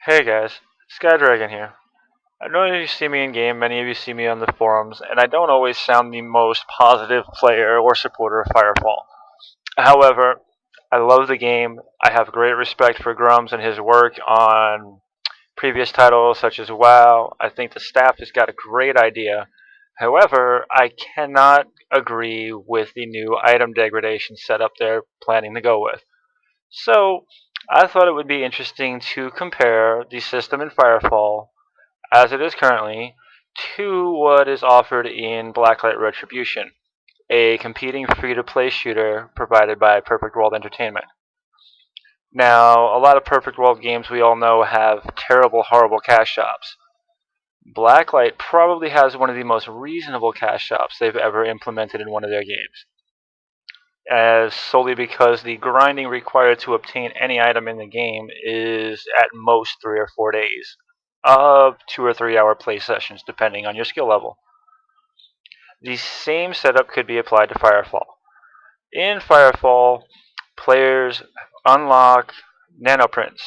Hey guys, Skydragon here. I know you see me in game, many of you see me on the forums, and I don't always sound the most positive player or supporter of Firefall. However, I love the game. I have great respect for Grums and his work on previous titles such as WoW. I think the staff has got a great idea. However, I cannot agree with the new item degradation setup they're planning to go with. So, I thought it would be interesting to compare the system in Firefall as it is currently to what is offered in Blacklight Retribution, a competing free-to-play shooter provided by Perfect World Entertainment. Now, a lot of Perfect World games we all know have terrible, horrible cash shops. Blacklight probably has one of the most reasonable cash shops they've ever implemented in one of their games, as solely because the grinding required to obtain any item in the game is at most 3 or 4 days of 2 or 3 hour play sessions, depending on your skill level. The same setup could be applied to Firefall. In Firefall, players unlock nanoprints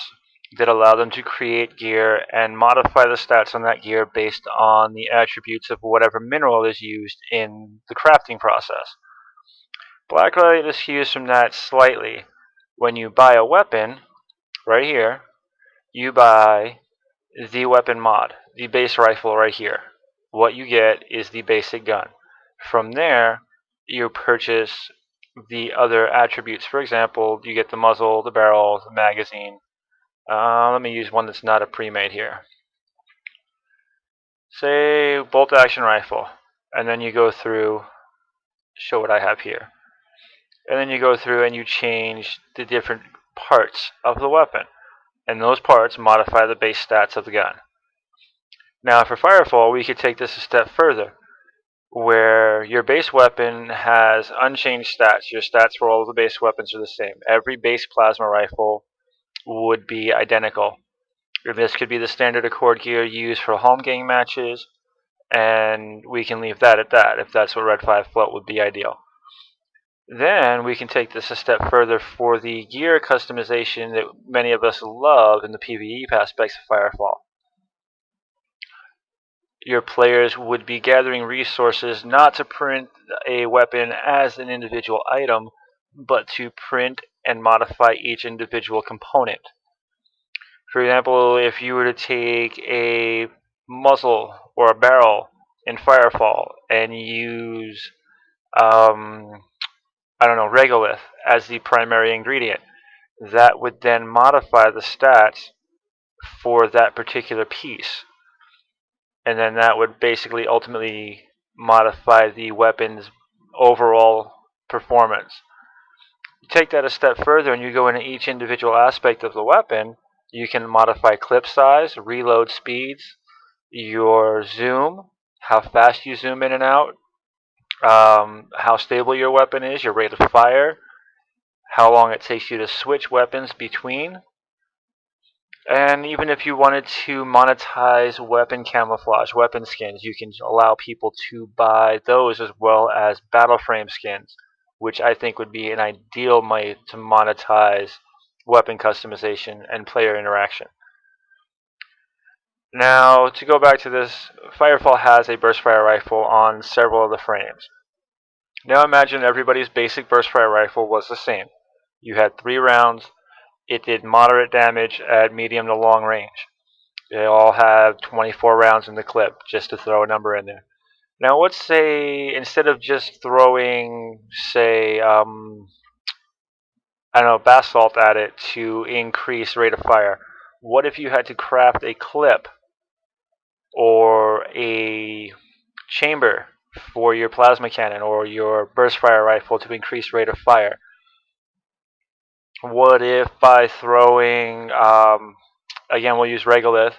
that allow them to create gear and modify the stats on that gear based on the attributes of whatever mineral is used in the crafting process. Blacklight is used from that slightly. When you buy a weapon, right here, you buy the weapon mod, the base rifle right here. What you get is the basic gun. From there, you purchase the other attributes. For example, you get the muzzle, the barrel, the magazine. Let me use one that's not a pre-made here. Say bolt action rifle, and then you go through, show what I have here. And then you go through and you change the different parts of the weapon, and those parts modify the base stats of the gun. Now for Firefall, we could take this a step further, where your base weapon has unchanged stats. Your stats for all of the base weapons are the same. Every base plasma rifle would be identical. This could be the standard Accord gear used for home game matches, and we can leave that at that if that's what Red 5 felt would be ideal. Then we can take this a step further for the gear customization that many of us love in the PvE aspects of Firefall. Your players would be gathering resources not to print a weapon as an individual item, but to print and modify each individual component. For example, if you were to take a muzzle or a barrel in Firefall and use I don't know, regolith as the primary ingredient. That would then modify the stats for that particular piece. And then that would basically ultimately modify the weapon's overall performance. You take that a step further and you go into each individual aspect of the weapon. You can modify clip size, reload speeds, your zoom, how fast you zoom in and out, how stable your weapon is, your rate of fire, how long it takes you to switch weapons between. And even if you wanted to monetize weapon camouflage, weapon skins, you can allow people to buy those as well as battle frame skins, which I think would be an ideal way to monetize weapon customization and player interaction. Now, to go back to this, Firefall has a burstfire rifle on several of the frames. Now imagine everybody's basic burstfire rifle was the same. You had 3 rounds. It did moderate damage at medium to long range. They all have 24 rounds in the clip, just to throw a number in there. Now let's say instead of just throwing, say, I don't know, basalt at it to increase rate of fire, what if you had to craft a clip or a chamber for your plasma cannon or your burst fire rifle to increase rate of fire? What if by throwing, again, we'll use regolith,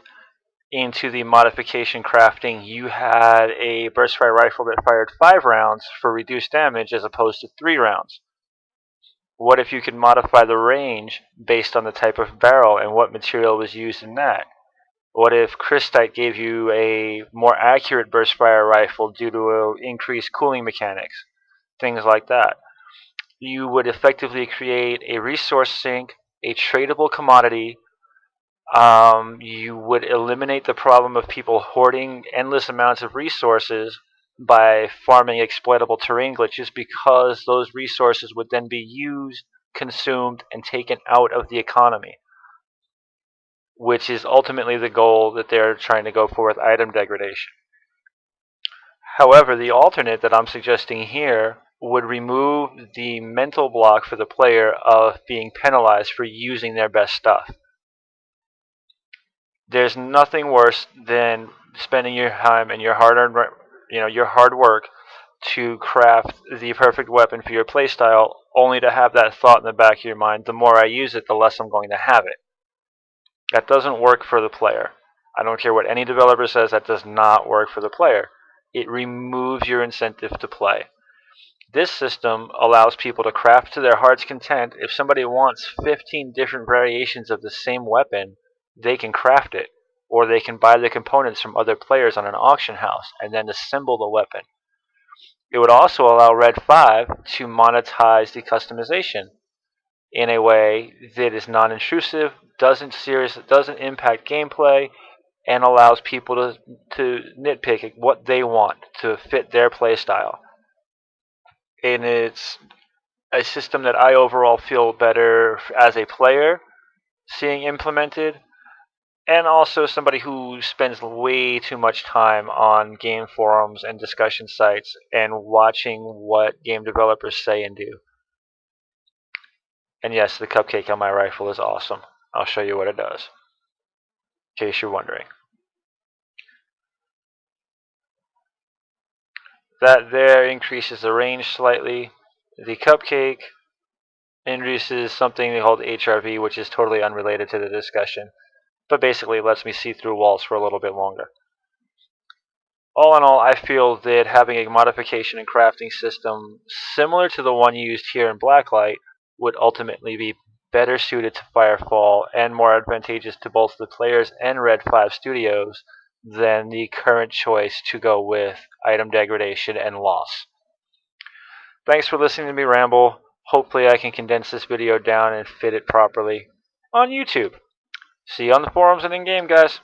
into the modification crafting, you had a burst fire rifle that fired 5 rounds for reduced damage as opposed to 3 rounds? What if you could modify the range based on the type of barrel and what material was used in that? What if Crystite gave you a more accurate burst fire rifle due to increased cooling mechanics? Things like that. You would effectively create a resource sink, a tradable commodity, You would eliminate the problem of people hoarding endless amounts of resources by farming exploitable terrain glitches, because those resources would then be used, consumed, and taken out of the economy, which is ultimately the goal that they're trying to go for with item degradation. However, the alternate that I'm suggesting here would remove the mental block for the player of being penalized for using their best stuff. There's nothing worse than spending your time and your hard-earned, your hard work to craft the perfect weapon for your playstyle, only to have that thought in the back of your mind: the more I use it, the less I'm going to have it. That doesn't work for the player. I don't care what any developer says, that does not work for the player. It removes your incentive to play. This system allows people to craft to their heart's content. If somebody wants 15 different variations of the same weapon, they can craft it, or they can buy the components from other players on an auction house and then assemble the weapon. It would also allow Red 5 to monetize the customization in a way that is non-intrusive, doesn't impact gameplay, and allows people to nitpick what they want to fit their playstyle. And it's a system that I overall feel better as a player seeing implemented, and also somebody who spends way too much time on game forums and discussion sites and watching what game developers say and do. And yes, the cupcake on my rifle is awesome. I'll show you what it does, in case you're wondering. That there increases the range slightly. The cupcake introduces something called HRV, which is totally unrelated to the discussion, but basically it lets me see through walls for a little bit longer. All in all, I feel that having a modification and crafting system similar to the one used here in Blacklight would ultimately be better suited to Firefall and more advantageous to both the players and Red 5 Studios than the current choice to go with item degradation and loss. Thanks for listening to me ramble. Hopefully I can condense this video down and fit it properly on YouTube. See you on the forums and in-game, guys.